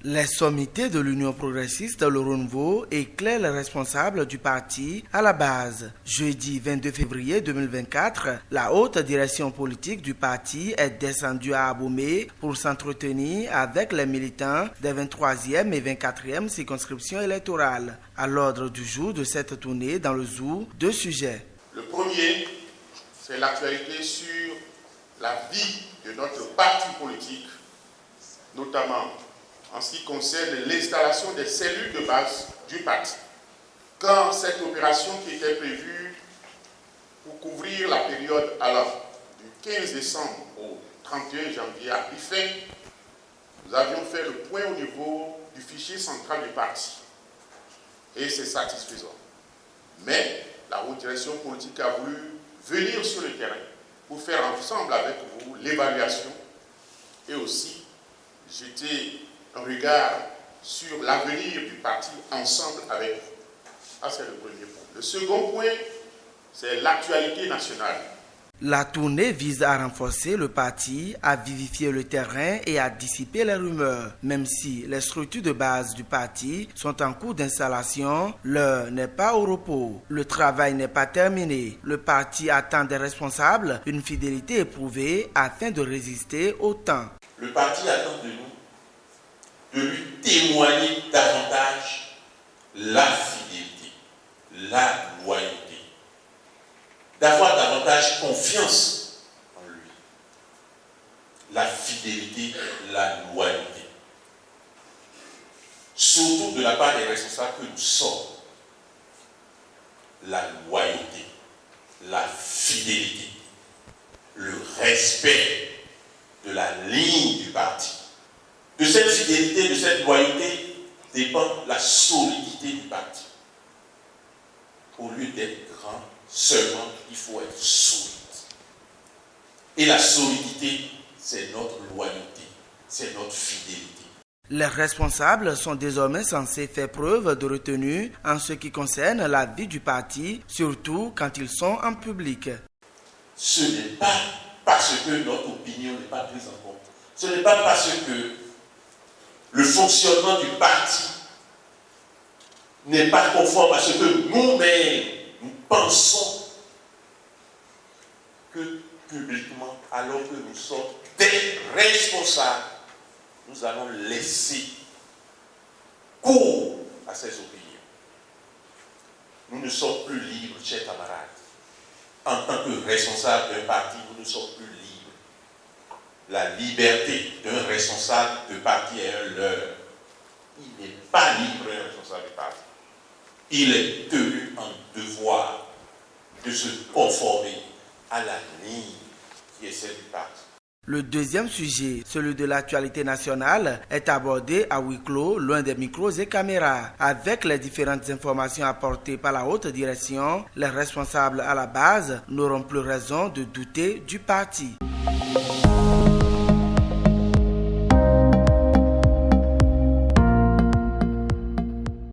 Les sommités de l'Union progressiste Le Renouveau éclairent les responsables du parti à la base. Jeudi 22 février 2024, la haute direction politique du parti est descendue à Abomey pour s'entretenir avec les militants des 23e et 24e circonscriptions électorales. À l'ordre du jour de cette tournée dans le zoo, deux sujets. Le premier, c'est l'actualité sur la vie de notre parti politique, notamment en ce qui concerne l'installation des cellules de base du parti. Quand cette opération qui était prévue pour couvrir la période allant du 15 décembre au 31 janvier a pris fin, nous avions fait le point au niveau du fichier central du parti. Et c'est satisfaisant. Mais la haute direction politique a voulu venir sur le terrain pour faire ensemble avec vous l'évaluation et aussi jeter un regard sur l'avenir du parti ensemble avec vous. Ça, c'est le premier point. Le second point, c'est l'actualité nationale. La tournée vise à renforcer le parti, à vivifier le terrain et à dissiper les rumeurs. Même si les structures de base du parti sont en cours d'installation, l'heure n'est pas au repos. Le travail n'est pas terminé. Le parti attend des responsables une fidélité éprouvée afin de résister au temps. Le parti attend de nous de lui témoigner davantage la fidélité, la loyauté, d'avoir davantage confiance en lui. La fidélité, la loyauté. Surtout de la part des responsables que nous sommes. La loyauté, la fidélité, le respect de la ligne du parti. De cette fidélité, de cette loyauté dépend la solidité du parti. Au lieu d'être grand, seulement il faut être solide. Et la solidité, c'est notre loyauté, c'est notre fidélité. Les responsables sont désormais censés faire preuve de retenue en ce qui concerne la vie du parti, surtout quand ils sont en public. Ce n'est pas parce que notre opinion n'est pas prise en compte. Ce n'est pas parce que le fonctionnement du parti n'est pas conforme à ce que nous-mêmes, nous pensons que publiquement, alors que nous sommes des responsables, nous allons laisser cours à ces opinions. Nous ne sommes plus libres, chers camarades. En tant que responsables d'un parti, nous ne sommes plus libres. La liberté d'un responsable de parti est un leurre. Il n'est pas libre, un responsable de parti. Il est tenu en devoir de se conformer à la ligne qui est celle du parti. Le deuxième sujet, celui de l'actualité nationale, est abordé à huis clos, loin des micros et caméras. Avec les différentes informations apportées par la haute direction, les responsables à la base n'auront plus raison de douter du parti.